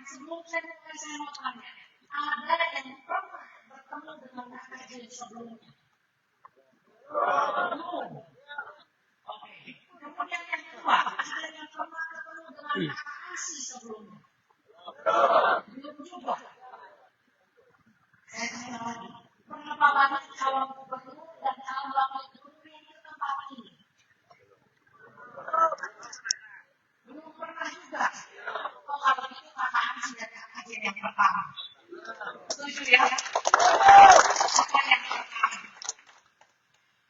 sebelum saya mau tanya, ada yang pernah bertemu dengan KKJ sebelumnya? Belum. Oke. Kemudian yang kedua, ada yang pernah bertemu dengan KKJ sebelumnya? Belum juga. Saya tanya lagi, berapa banyak calon gubernur dan calon wakil gubernur yang ke tempat ini? Belum pernah juga. Oh, kalau itu kakak Ansi dan kakak Jen yang pertama. Setuju ya? Kakak yang pertama.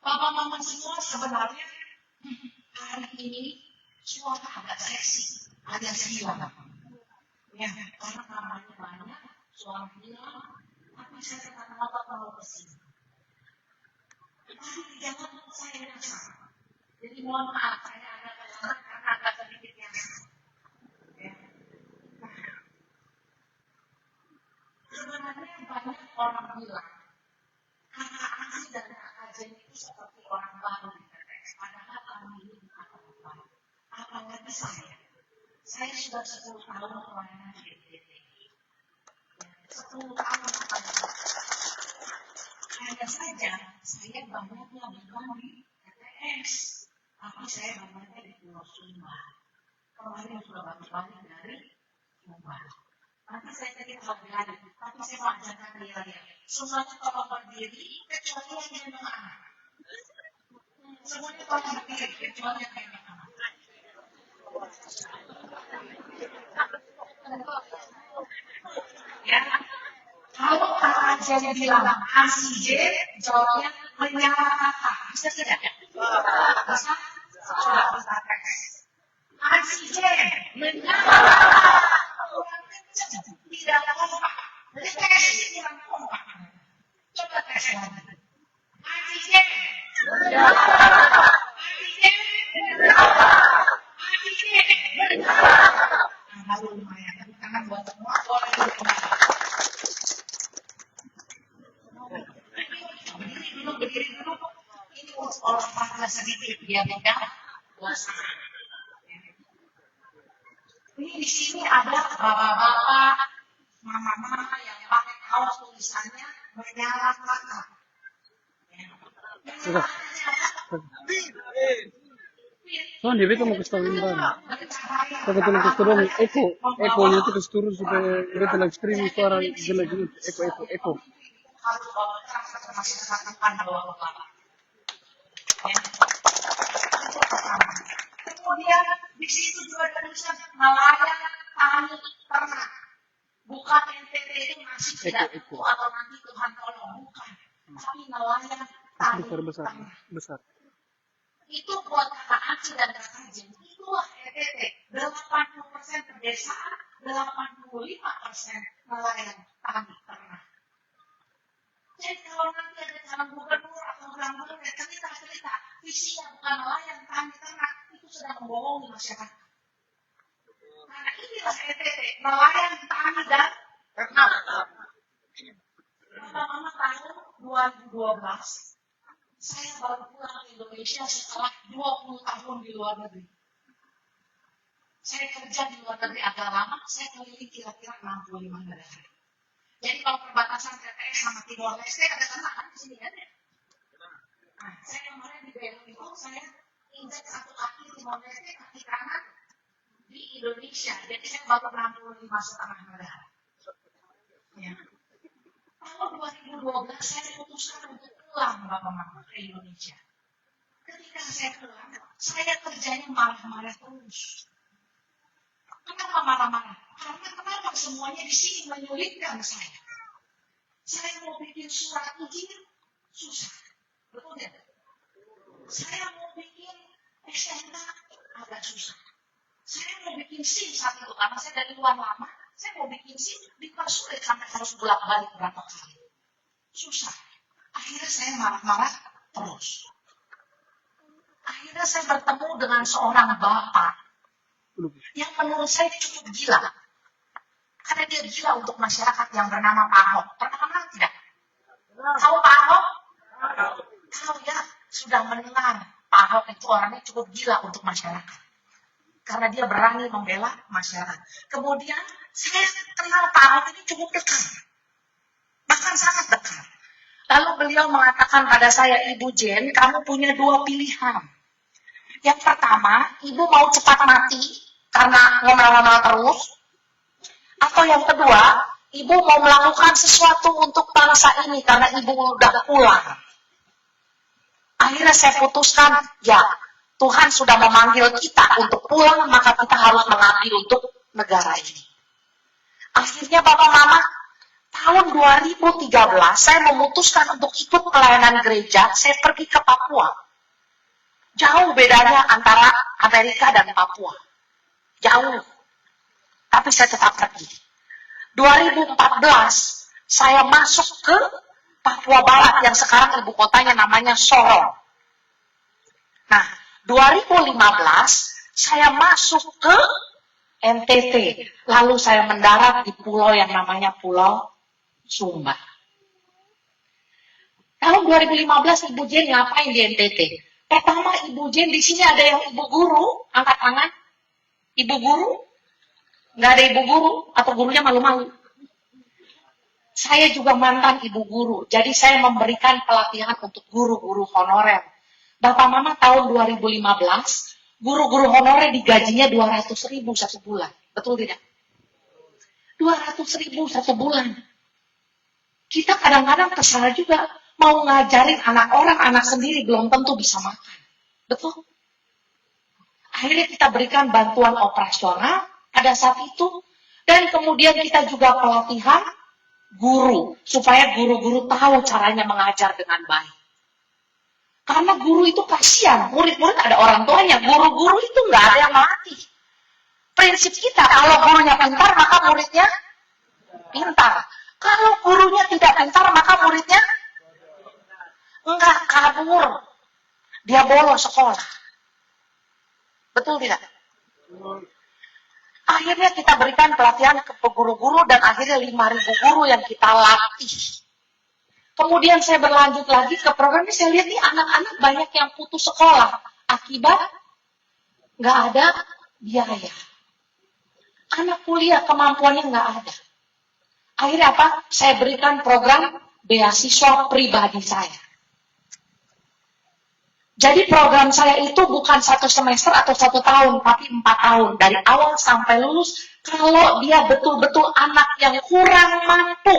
Bapak mama semua sebenarnya hari ini suara agak seksi, agak silang. Ya, karena namanya banyak, suara hilang, tapi saya tetap ngotot mau kesini. Tapi jangan saya nyasar. Jadi mohon maaf, saya agak kesana karena agak sedikit nyasar. Ya. Sebenarnya banyak orang bilang kakak Ansi dan kakak Jen itu seperti orang baru di TPS. Padahal kami ini bukan orang baru. Apalagi saya. Saya sudah 10 tahun pelayanan di DPD. 10 tahun pelayanan. Hanya saja saya banyaknya bukan di TPS. Tapi saya banyaknya di Pulau Sumba. Kemarin sudah balik dari Sumba. Nanti saya tadi lebih lagi, tapi saya mau ajarkan dia lihat. Semuanya tolong berdiri, kecuali yang gendong anak. Semuanya tolong berdiri, kecuali yang gendong anak. Ya, kalau kakak Jen bilang Ansi J, jawabnya menyalahkan. Bisa tidak? Bisa? Coba kita tes. Ansi J, menyalahkan. Tidak kompak. Tes yang kompak. Coba tes lagi. Ansi J, Ansi J, Ansi J. Nah, baru lumayan. Karena buat semua boleh lumayan. Berdiri dulu. Ini olahraga sedikit biar beda suasana. Ini di sini ada bapak-bapak, mama-mama yang pakai kaos tulisannya menyalahkan. Sudah. Oh, dia itu mau ke stasiun Bang. Saya betul ke turun ekonya itu ke turun supaya dia live streaming suara jelek gitu. Eko. Harus bawa masyarakat depan bawa bapak. Kemudian di situ juga ada tulisan nelayan tani ternak. Bukan NTT itu masih tidak itu atau nanti Tuhan tolong, bukan. Tapi nelayan tani besar. Itu buat kakak Ansi dan kakak Jen. Itulah NTT. 80% pedesaan, 85% nelayan tani ternak. Jadi kalau nanti ada calon gubernur atau gubernur yang cerita visinya bukan nelayan tani ternak, itu sedang membohongi masyarakat. Karena inilah NTT, nelayan tani dan ternak. Mama tahun 2012, saya baru pulang ke Indonesia setelah 20 tahun di luar negeri. Saya kerja di luar negeri agak lama, saya keliling kira-kira 65 negara. Jadi kalau perbatasan TPS sama Timor Leste ada tanah kan di sini kan ya? Nah, saya kemarin di Belu itu saya injek satu kaki Timor Leste, kaki kanan di Indonesia. Jadi saya baru 65,5 negara. Ya. Tahun 2012 saya putuskan untuk pulang Bapak-Bapak ke Indonesia. Ketika saya pulang, saya kerjanya marah-marah terus. Kenapa marah-marah? Karena kenapa semuanya di sini menyulitkan saya. Saya mau bikin surat izin, susah. Betul ya? Saya mau bikin SNK, agak susah. Saya mau bikin SIM saat itu, karena saya dari luar lama, saya mau bikin SIM, dipersulit sampai harus bolak-balik berapa kali. Susah. Akhirnya saya marah-marah terus. Akhirnya saya bertemu dengan seorang bapak yang menurut saya cukup gila. Karena dia gila untuk masyarakat yang bernama Pak Ahok. Pernah kenal tidak? Tahu Pak Ahok? Tahu ya, sudah mendengar Pak Ahok itu orangnya cukup gila untuk masyarakat. karena dia berani membela masyarakat. Kemudian saya kenal Pak Ahok ini cukup dekat, bahkan sangat dekat. Lalu beliau mengatakan pada saya, Ibu Jen, kamu punya dua pilihan. Yang pertama, Ibu mau cepat mati karena ngomel-ngomel terus. Atau yang kedua, Ibu mau melakukan sesuatu untuk bangsa ini karena Ibu udah pulang. Akhirnya saya putuskan, ya Tuhan sudah memanggil kita untuk pulang, maka kita harus mengabdi untuk negara ini. Akhirnya Bapak Mama, tahun 2013 saya memutuskan untuk ikut pelayanan gereja, saya pergi ke Papua. Jauh bedanya antara Amerika dan Papua. Jauh. Tapi saya tetap pergi. 2014 saya masuk ke Papua Barat yang sekarang ibu kotanya namanya Sorong. Nah, 2015 saya masuk ke NTT. Lalu saya mendarat di pulau yang namanya Pulau Sumba. Tahun 2015 Ibu Jen ngapain di NTT? Pertama Ibu Jen, di sini ada yang ibu guru, angkat tangan. Ibu guru? Nggak ada ibu guru, atau gurunya malu-malu. Saya juga mantan ibu guru, jadi saya memberikan pelatihan untuk guru-guru honorer. Bapak Mama tahun 2015, guru-guru honorer digajinya 200.000 satu bulan. Betul tidak? 200.000 satu bulan. Kita kadang-kadang kesal juga. Mau ngajarin anak orang, anak sendiri belum tentu bisa makan. Betul? Akhirnya kita berikan bantuan operasional pada saat itu. Dan kemudian kita juga pelatihan guru. Supaya guru-guru tahu caranya mengajar dengan baik. Karena guru itu kasihan. Murid-murid ada orang tuanya. Guru-guru itu nggak ada yang melatih. Prinsip kita, kalau gurunya pintar, maka muridnya pintar. Kalau gurunya tidak pintar, maka muridnya enggak, kabur. Dia bolos sekolah. Betul tidak? Akhirnya kita berikan pelatihan ke guru-guru dan akhirnya 5.000 guru yang kita latih. Kemudian saya berlanjut lagi ke program ini, saya lihat nih anak-anak banyak yang putus sekolah. Akibat nggak ada biaya. Anak kuliah kemampuannya nggak ada. Akhirnya apa? Saya berikan program beasiswa pribadi saya. Jadi program saya itu bukan 1 semester atau 1 tahun, tapi 4 tahun. Dari awal sampai lulus, kalau dia betul-betul anak yang kurang mampu,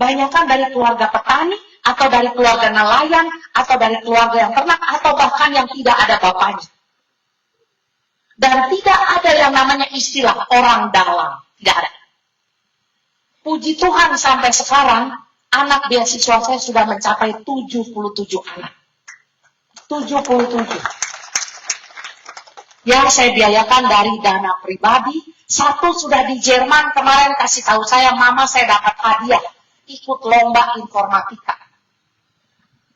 banyakkan dari keluarga petani, atau dari keluarga nelayan, atau dari keluarga yang ternak, atau bahkan yang tidak ada bapaknya. Dan tidak ada yang namanya istilah orang dalam. Tidak ada. Puji Tuhan sampai sekarang, anak beasiswa saya sudah mencapai 77 anak. 77. Yang saya biayakan dari dana pribadi. 1 sudah di Jerman, kemarin kasih tahu saya, Mama saya dapat hadiah. Ikut lomba informatika.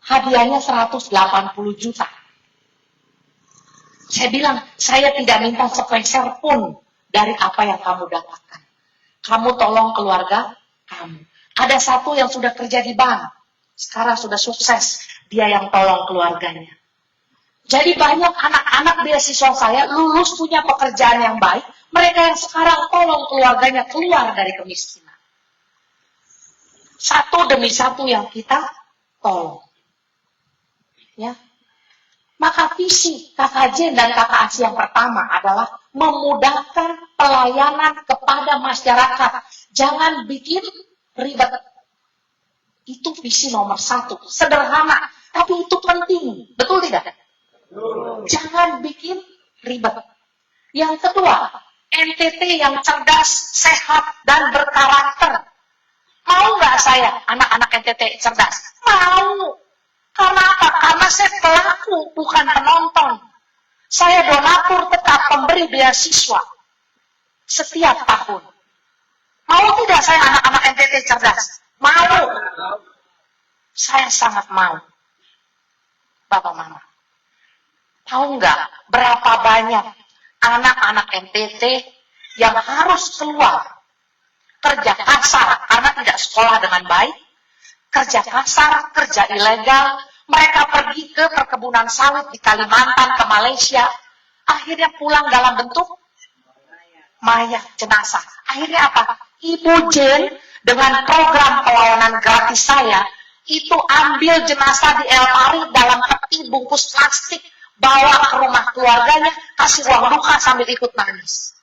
Hadiahnya 180 juta. Saya bilang, saya tidak minta sepeser pun dari apa yang kamu dapatkan. Kamu tolong keluarga kamu. Ada 1 yang sudah kerja di bank. Sekarang sudah sukses. Dia yang tolong keluarganya. Jadi banyak anak-anak beasiswa saya lulus punya pekerjaan yang baik. Mereka yang sekarang tolong keluarganya keluar dari kemiskinan. 1 demi 1 yang kita tolong. Ya. Maka visi Kakak Jen dan Kakak Aci yang pertama adalah memudahkan pelayanan kepada masyarakat. Jangan bikin ribet. Itu visi nomor 1. Sederhana, tapi itu penting. Betul tidak? Jangan bikin ribet. Yang kedua, NTT yang cerdas, sehat, dan berkarakter. Mau nggak saya anak-anak NTT cerdas? Mau. Karena apa? Karena saya pelaku, bukan penonton. Saya donatur tetap pemberi beasiswa setiap tahun. Mau tidak saya anak-anak NTT cerdas? Mau. Saya sangat mau. Bapak Mama. Tahu nggak berapa banyak anak-anak NTT yang harus keluar kerja kasar karena tidak sekolah dengan baik, kerja kasar, kerja ilegal, mereka pergi ke perkebunan sawit di Kalimantan, ke Malaysia, akhirnya pulang dalam bentuk mayat jenazah. Akhirnya apa? Ibu Jane dengan program pelayanan gratis saya itu ambil jenazah di El Pari dalam peti bungkus plastik, bawa ke rumah keluarganya, kasih uang duka sambil ikut nangis.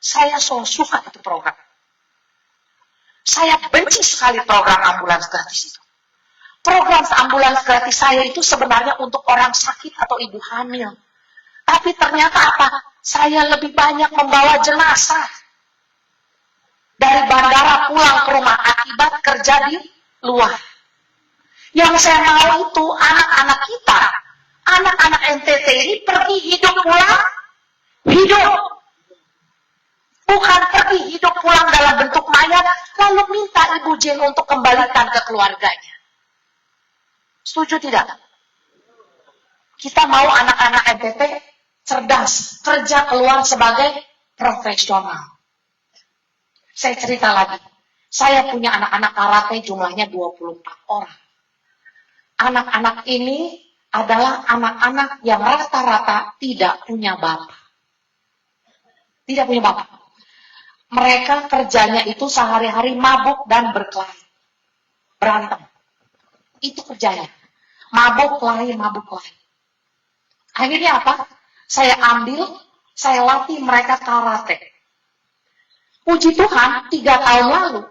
Saya so suka itu program. Saya benci sekali program ambulans gratis itu. Program ambulans gratis saya itu sebenarnya untuk orang sakit atau ibu hamil. Tapi ternyata apa? Saya lebih banyak membawa jenazah dari bandara pulang ke rumah akibat kerja di luar. Yang saya mau itu anak-anak kita, anak-anak NTT ini pergi hidup pulang, hidup. Bukan pergi hidup pulang dalam bentuk mayat, lalu minta Ibu Jane untuk kembalikan ke keluarganya. Setuju tidak? Kita mau anak-anak NTT cerdas, kerja keluar sebagai profesional. Saya cerita lagi. Saya punya anak-anak karate jumlahnya 24 orang. Anak-anak ini adalah anak-anak yang rata-rata tidak punya bapak. Tidak punya bapak. Mereka kerjanya itu sehari-hari mabuk dan berkelahi. Berantem. Itu kerjanya. Mabuk, kelahi, mabuk, kelahi. Akhirnya apa? Saya ambil, saya latih mereka karate. Puji Tuhan, 3 tahun lalu,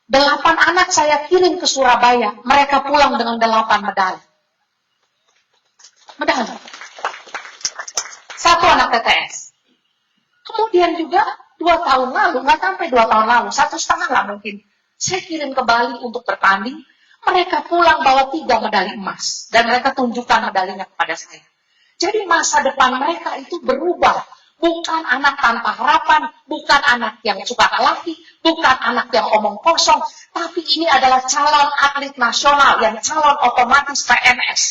8 anak saya kirim ke Surabaya. Mereka pulang dengan 8 medali. Medali. 1 anak TTS. Kemudian juga 2 tahun lalu, nggak sampai 2 tahun lalu, 1,5 lah mungkin. Saya kirim ke Bali untuk bertanding. Mereka pulang bawa 3 medali emas. Dan mereka tunjukkan medalinya kepada saya. Jadi masa depan mereka itu berubah. Bukan anak tanpa harapan, bukan anak yang suka kelahi, bukan anak yang omong kosong, tapi ini adalah calon atlet nasional yang calon otomatis PNS.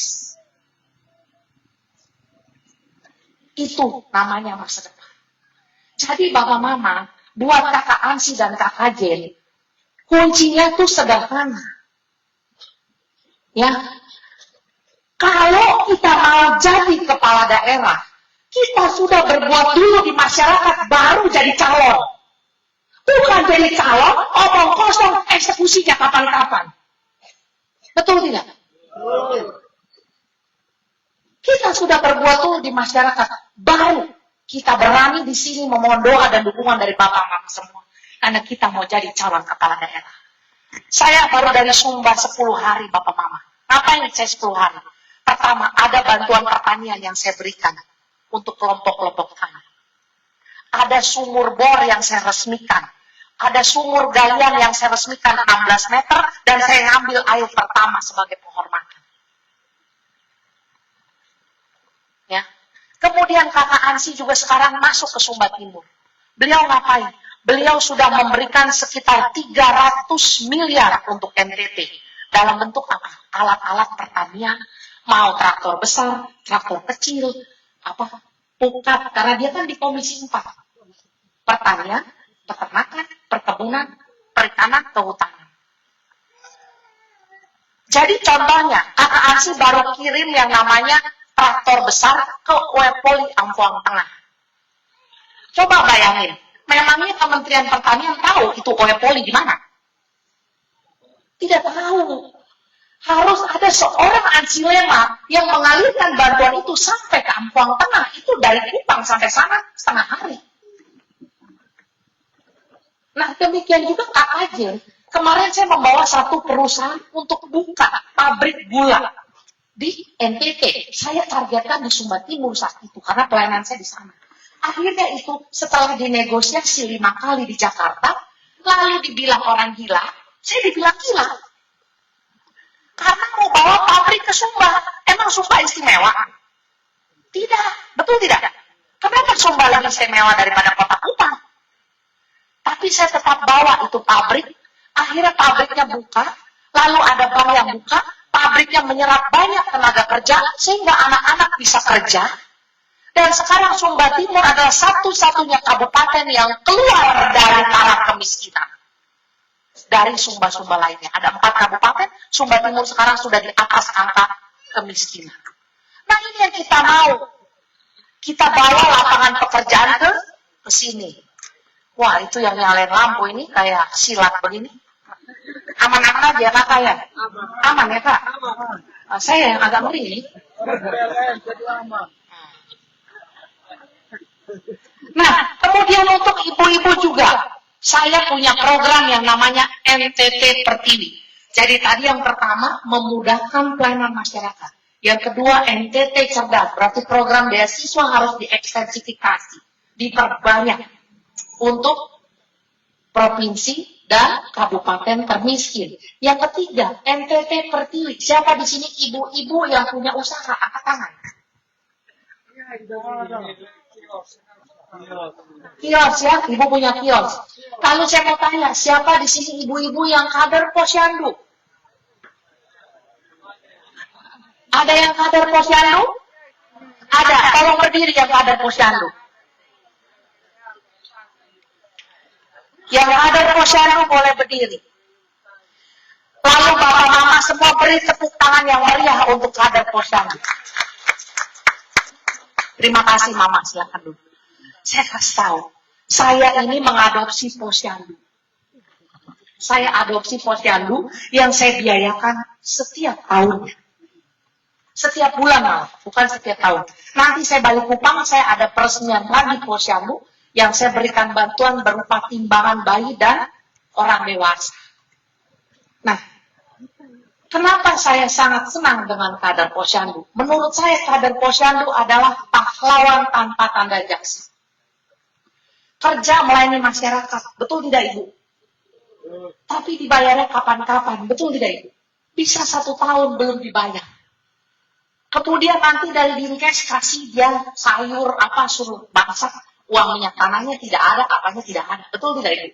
Itu namanya masa depan. Jadi Bapak Mama, buat Kakak Ansi dan Kakak Jen, kuncinya tuh sederhana. Ya, kalau kita mau jadi kepala daerah, kita sudah berbuat dulu di masyarakat, baru jadi calon. Bukan jadi calon, omong kosong, eksekusinya kapan-kapan. Betul tidak? Kita sudah berbuat dulu di masyarakat, baru kita berani di sini memohon doa dan dukungan dari Bapak Mama semua. Karena kita mau jadi calon kepala daerah. Saya baru dari Sumba 10 hari Bapak Mama. Ngapain saya 10 hari? Pertama, ada bantuan pertanian yang saya berikan untuk kelompok-kelompok tani. Ada sumur bor yang saya resmikan. Ada sumur galian yang saya resmikan 16 meter dan saya ngambil air pertama sebagai penghormatan. Ya. Kemudian Kakak Ansi juga sekarang masuk ke Sumba Timur. Beliau ngapain? Beliau sudah memberikan sekitar 300 miliar untuk NTT. Dalam bentuk apa? Alat-alat pertanian, mau traktor besar, traktor kecil, pukat, karena dia kan di Komisi 4. Pertanian, peternakan, perkebunan, perikanan, kehutanan. Jadi contohnya, Kakak Ansi baru kirim yang namanya traktor besar ke Wepoli Ampuang Tengah. Coba bayangin, memangnya Kementerian Pertanian tahu itu Wepoli di mana? Tidak tahu. Harus ada seorang Ansi Lema yang mengalirkan bantuan itu sampai ke Ampuang Tengah. Itu dari Kupang sampai sana setengah hari. Nah, demikian juga Kak Ajeng. Kemarin saya membawa satu perusahaan untuk buka pabrik gula di NTT. Saya targetkan di Sumba Timur saat itu, karena pelayanan saya di sana. Akhirnya itu, setelah dinegosiasi 5 kali di Jakarta, lalu dibilang orang gila, saya dibilang gila. Karena mau bawa pabrik ke Sumba. Emang Sumba istimewa? Tidak. Betul tidak? Kenapa Sumba lebih istimewa daripada kota Kupang? Tapi saya tetap bawa itu pabrik. Akhirnya pabriknya buka. Lalu ada bank yang buka. Pabriknya menyerap banyak tenaga kerja. Sehingga anak-anak bisa kerja. Dan sekarang Sumba Timur adalah satu-satunya kabupaten yang keluar dari taraf kemiskinan. Dari Sumba-Sumba lainnya. Ada 4 kabupaten, Sumba Timur sekarang sudah di atas angka kemiskinan. Nah, ini yang kita mau. Kita bawa lapangan pekerjaan ke ke sini. Wah, itu yang nyalain lampu ini kayak silat begini. Aman-aman aja kakak ya? Aman ya kak? Saya yang agak ngeri. Nah, kemudian untuk ibu-ibu juga, saya punya program yang namanya NTT Pertiwi. Jadi tadi yang pertama, memudahkan pelayanan masyarakat. Yang kedua, NTT Cerdas. Berarti program beasiswa harus diekstensifikasi, diperbanyak untuk provinsi dan kabupaten termiskin. Yang ketiga, NTT Pertiwi. Siapa di sini ibu-ibu yang punya usaha? Angkat tangan. Kios ya, ibu punya kios. Lalu saya mau tanya, siapa di sini ibu-ibu yang kader posyandu? Ada yang kader posyandu? Ada, tolong berdiri yang kader posyandu. Yang kader posyandu boleh berdiri. Lalu bapak mama semua beri tepuk tangan yang meriah untuk kader posyandu. Terima kasih mama, silakan dulu. Saya kasih tahu, saya ini mengadopsi posyandu. Saya adopsi posyandu yang saya biayakan setiap tahun. Setiap bulan malah, bukan setiap tahun. Nanti saya balik Kupang, saya ada peresmian lagi posyandu yang saya berikan bantuan berupa timbangan bayi dan orang dewasa. Nah, kenapa saya sangat senang dengan kader posyandu? Menurut saya kader posyandu adalah pahlawan tanpa tanda jasa. Kerja melayani masyarakat, betul tidak Ibu? Tapi dibayarnya kapan-kapan, betul tidak Ibu? Bisa 1 tahun belum dibayar. Kemudian nanti dari Dinkes kasih dia sayur apa suruh masak, uang minyak tanahnya tidak ada, apanya tidak ada, betul tidak Ibu?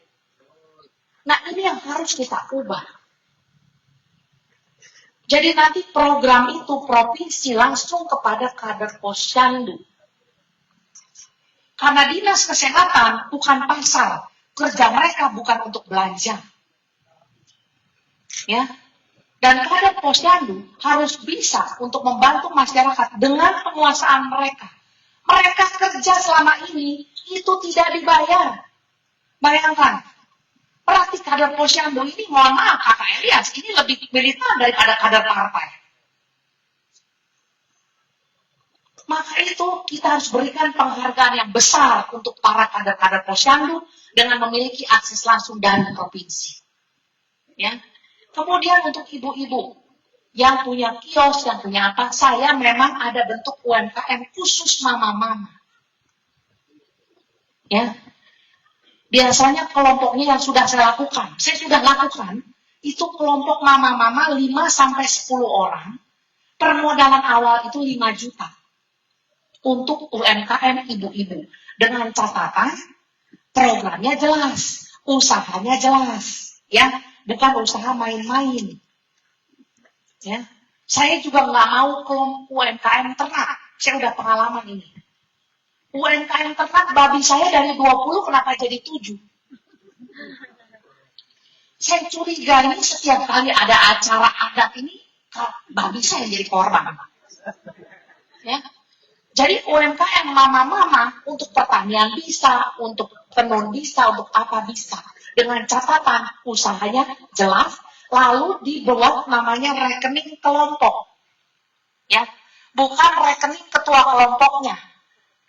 Nah ini yang harus kita ubah. Jadi nanti program itu provinsi langsung kepada kader posyandu. Karena dinas kesehatan bukan pasar, kerja mereka bukan untuk belanja. Ya. Dan kader posyandu harus bisa untuk membantu masyarakat dengan penguasaan mereka. Mereka kerja selama ini itu tidak dibayar. Bayangkan, berarti kader posyandu ini, mohon maaf Kakak Elias, ini lebih militan daripada kader partai. Maka itu kita harus berikan penghargaan yang besar untuk para kader-kader posyandu dengan memiliki akses langsung dari provinsi. Ya. Kemudian untuk ibu-ibu yang punya kios, yang punya apa, saya memang ada bentuk UMKM khusus mama-mama. Ya. Biasanya kelompoknya yang sudah saya lakukan, itu kelompok mama-mama 5-10 orang, permodalan awal itu 5 juta. Untuk UMKM ibu-ibu dengan catatan programnya jelas, usahanya jelas, ya, bukan usaha main-main. Ya, saya juga nggak mau kelompok UMKM ternak, saya udah pengalaman ini. UMKM ternak babi saya dari 20 kenapa jadi 7? Saya curiga ini setiap kali ada acara adat ini, babi saya jadi korban. Ya. Jadi UMKM mama-mama untuk pertanian bisa, untuk tenun bisa, untuk apa bisa. Dengan catatan usahanya jelas, lalu dibuat namanya rekening kelompok. Ya, bukan rekening ketua kelompoknya.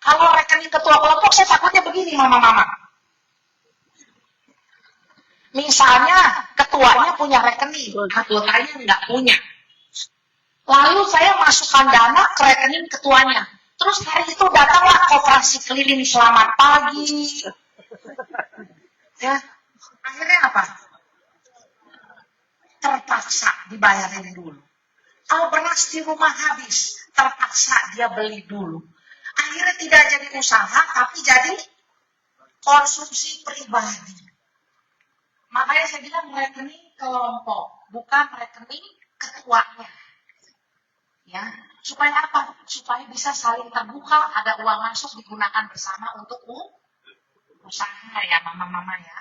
Kalau rekening ketua kelompok saya takutnya begini mama-mama. Misalnya ketuanya punya rekening, anggotanya nggak punya. Lalu saya masukkan dana ke rekening ketuanya. Terus hari itu datanglah koperasi keliling selamat pagi. Ya, akhirnya apa? Terpaksa dibayarin dulu. Kalau beras di rumah habis, terpaksa dia beli dulu. Akhirnya tidak jadi usaha, tapi jadi konsumsi pribadi. Makanya saya bilang rekening kelompok, bukan rekening ketuanya. Ya, supaya apa? Supaya bisa saling terbuka, ada uang masuk digunakan bersama untuk usaha ya mama-mama ya.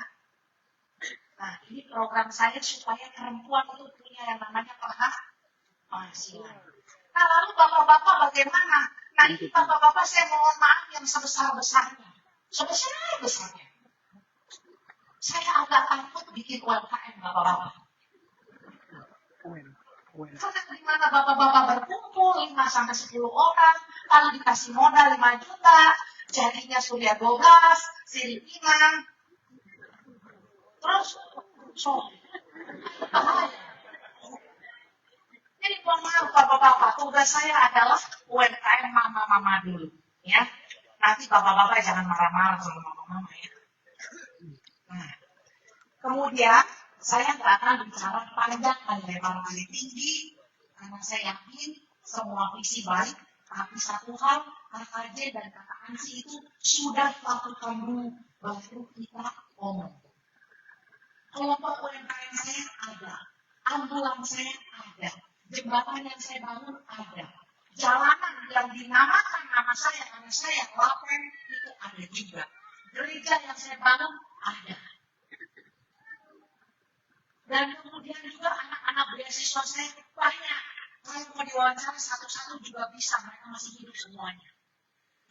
Nah, ini program saya supaya perempuan itu punya yang namanya penghasilan. Nah, lalu bapak-bapak bagaimana? Nah, ini bapak-bapak saya mohon maaf yang sebesar-besarnya. Sebesar-besarnya. Saya agak takut bikin UMKM bapak-bapak. Karena di mana bapak-bapak berkumpul 5-10 orang, kalau dikasih modal 5 juta, jadinya Surya 12, Siri Pinang, terus bahaya. Jadi mohon maaf bapak-bapak, tugas saya adalah UMKM mama-mama dulu, ya. Nanti bapak-bapak jangan marah-marah sama mama-mama ya. Nah, kemudian saya nggak akan bicara panjang dan lebar kali tinggi, karena saya yakin semua visi baik, tapi satu hal, KKJ dan Kakak Ansi itu sudah lakukan dulu, baru kita ngomong. Kelompok UMKM saya ada, ambulan saya ada, jembatan yang saya bangun ada, jalanan yang dinamakan nama saya, karena saya Lapen itu ada juga, gereja yang saya bangun ada. Dan kemudian juga anak-anak beasiswa saya banyak. Kalau mau diwawancara satu-satu juga bisa, mereka masih hidup semuanya.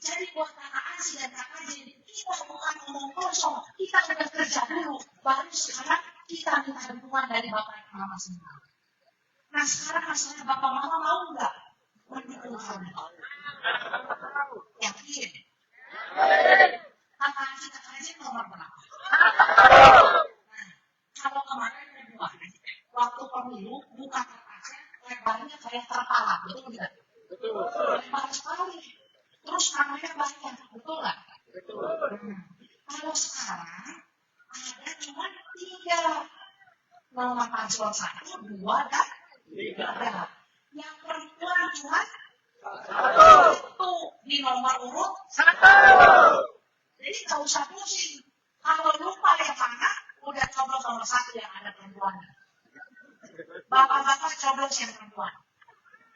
Jadi buat Kakak Ansi dan Kakak J, kita bukan ngomong kosong, kita udah kerja dulu, baru sekarang kita minta dukungan dari Bapak dan Mama semua. Nah sekarang masalahnya Bapak Mama mau nggak mendukung kami? Yakin? Kakak Ansi, Kakak J nomor berapa? Nah, kalau kemarin waktu pemilu buka kertasnya lebarnya kayak terpala, betul tidak? Betul. Lebar sekali. Terus namanya banyak, betul nggak? Betul. Kalau sekarang ada cuma 3 nama paslon 1, 2, dan 3. Yang perempuan cuma 1 di nomor urut 1. Jadi nggak usah pusing. Kalau lupa yang mana, udah coblos nomor 1 yang ada perempuannya. Bapak-bapak coblos yang perempuan.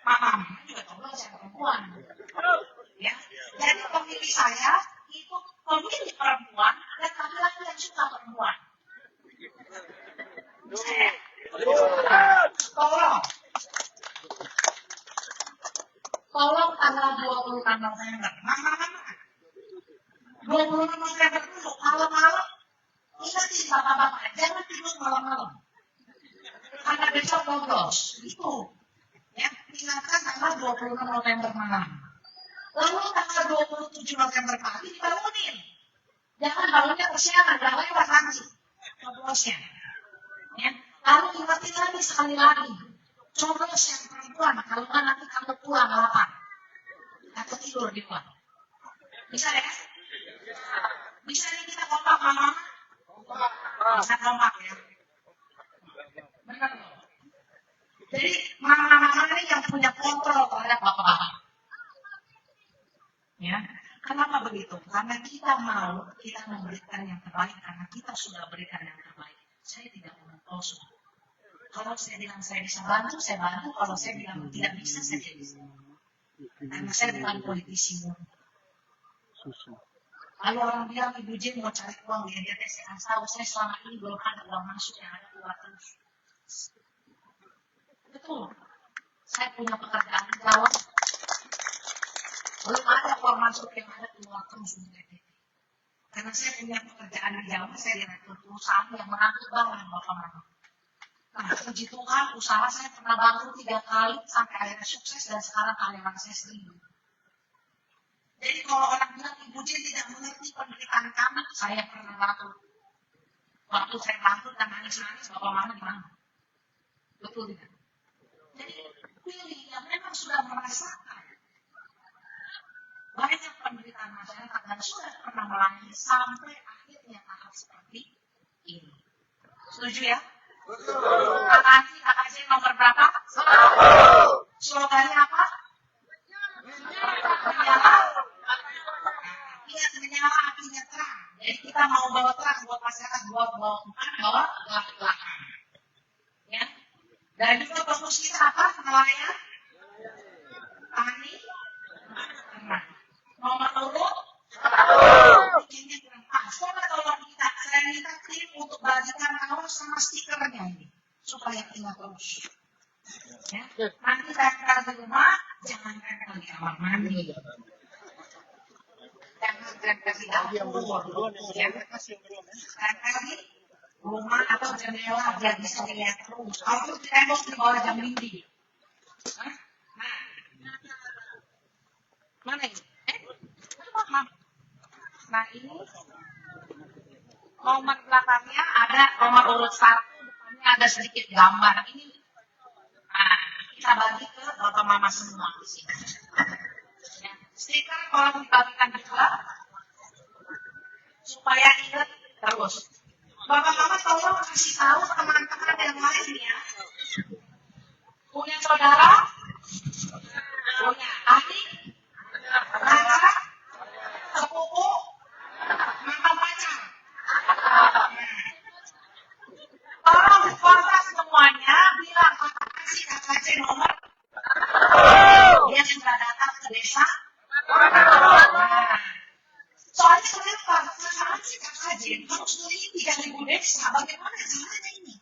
Mama juga coblos yang perempuan. Ya. Jadi pemilih saya itu pemilih perempuan dan laki-laki yang suka perempuan. Tolong tanggal 20 November. Mama. 26 November dulu, malam-malam. Ingatin bapak-bapak, jangan tidur malam-malam. Karena besok coblos. Itu. Ya, ingatkan tanggal 26 November malam. Lalu tanggal 27 November pagi dibangunin. Jangan bangunnya kesiangan, udah lewat nanti coblosnya. Ya. Lalu ingatin lagi sekali lagi. Coblos yang perempuan, kalau kan nanti kamu pulang lapar. Atau tidur di luar. Bisa ya? Bisa nih kita kompak mama? Bisa kompak ya? Benar. Jadi mama-mama ini yang punya kontrol terhadap bapak-bapak. Ya, kenapa begitu? Karena kita mau, kita memberikan yang terbaik karena kita sudah berikan yang terbaik. Saya tidak mau kosong. Kalau saya bilang saya bisa bantu, saya bantu. Kalau saya bilang tidak bisa, saya tidak bisa. Karena saya bukan politisi murni. Lalu orang bilang Ibu J mau cari uang di NTT, saya kasih tahu saya selama ini belum ada uang masuk yang ada keluar terus. Betul. Saya punya pekerjaan di Jawa. Belum ada uang masuk yang ada keluar terus di NTT. Karena saya punya pekerjaan di Jawa, saya direktur perusahaan yang mengangkut barang bapak-bapak. Nah, puji Tuhan, usaha saya pernah bangkrut 3 kali sampai akhirnya sukses dan sekarang karyawan saya 1000. Jadi kalau orang bilang Ibu J tidak mengerti penderitaan kami, saya pernah bangkrut. Waktu saya bangkrut dan nangis-nangis, bapak mama di mana? Betul tidak? Jadi pilih yang memang sudah merasakan banyak penderitaan masyarakat dan sudah pernah melayani sampai akhirnya tahap seperti ini. Setuju ya? Kakak J nomor berapa? Slogannya apa? Menyala. Ingat, menyala apinya terang. Jadi kita mau bawa terang buat masyarakat, buat bawa belakang. Ya. Dan juga fokus kita apa? Nelayan, tani, ternak. Nomor urut, bikinnya kurang pas. Coba tolong kita, saya minta tim untuk bagikan kaos sama stikernya ini, supaya ingat terus. Ya. Nanti tempel di rumah, jangan tempel di kamar mandi. Jangan dan kasih dapur. Ya. Barangkali rumah atau jendela biar bisa dilihat terus. Kalau di tembok di bawah jam dinding. Hah? Nah, mana ini? Mama. Nah ini nomor belakangnya ada nomor urut 1, depannya ada sedikit gambar. Ini, nah kita bagi ke bapak mama semua di sini. Ya. Stiker tolong dibagikan juga supaya ingat terus. Bapak mama tolong kasih tahu teman-teman yang lain ya. Punya saudara? Punya adik? Kakak? Sepupu? Mantan pacar? Tolong dikontak semuanya, bilang kakak kasih kakak C nomor. Dia sudah datang ke desa. Nah, soalnya kenapa? Kakak sih kakak J harus meliti 3.000 desa. Bagaimana caranya ini?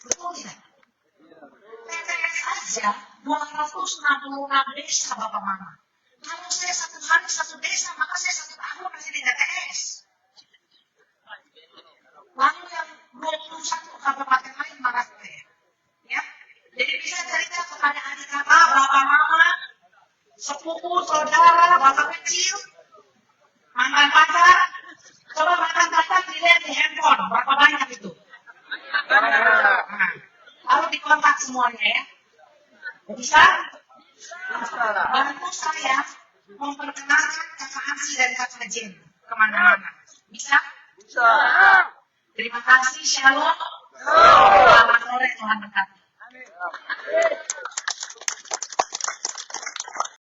Betul tidak? TTS aja 266 desa Bapak Mama. Kalau saya satu hari satu desa, maka saya 1 tahun masih di TTS. Lalu yang 21 kabupaten lain mana saya? Ya, jadi bisa cerita kepada adik kakak, bapak mama, sepupu, saudara, bapak kecil, mantan pacar. Coba mantan pacar dilihat di handphone, berapa banyak itu? Nah, lalu dikontak semuanya ya. Bisa? Bantu saya memperkenalkan kakak Ansi dan kakak Jen kemana-mana. Bisa? Bisa. Terima kasih, Shalom. Selamat sore, Tuhan berkati.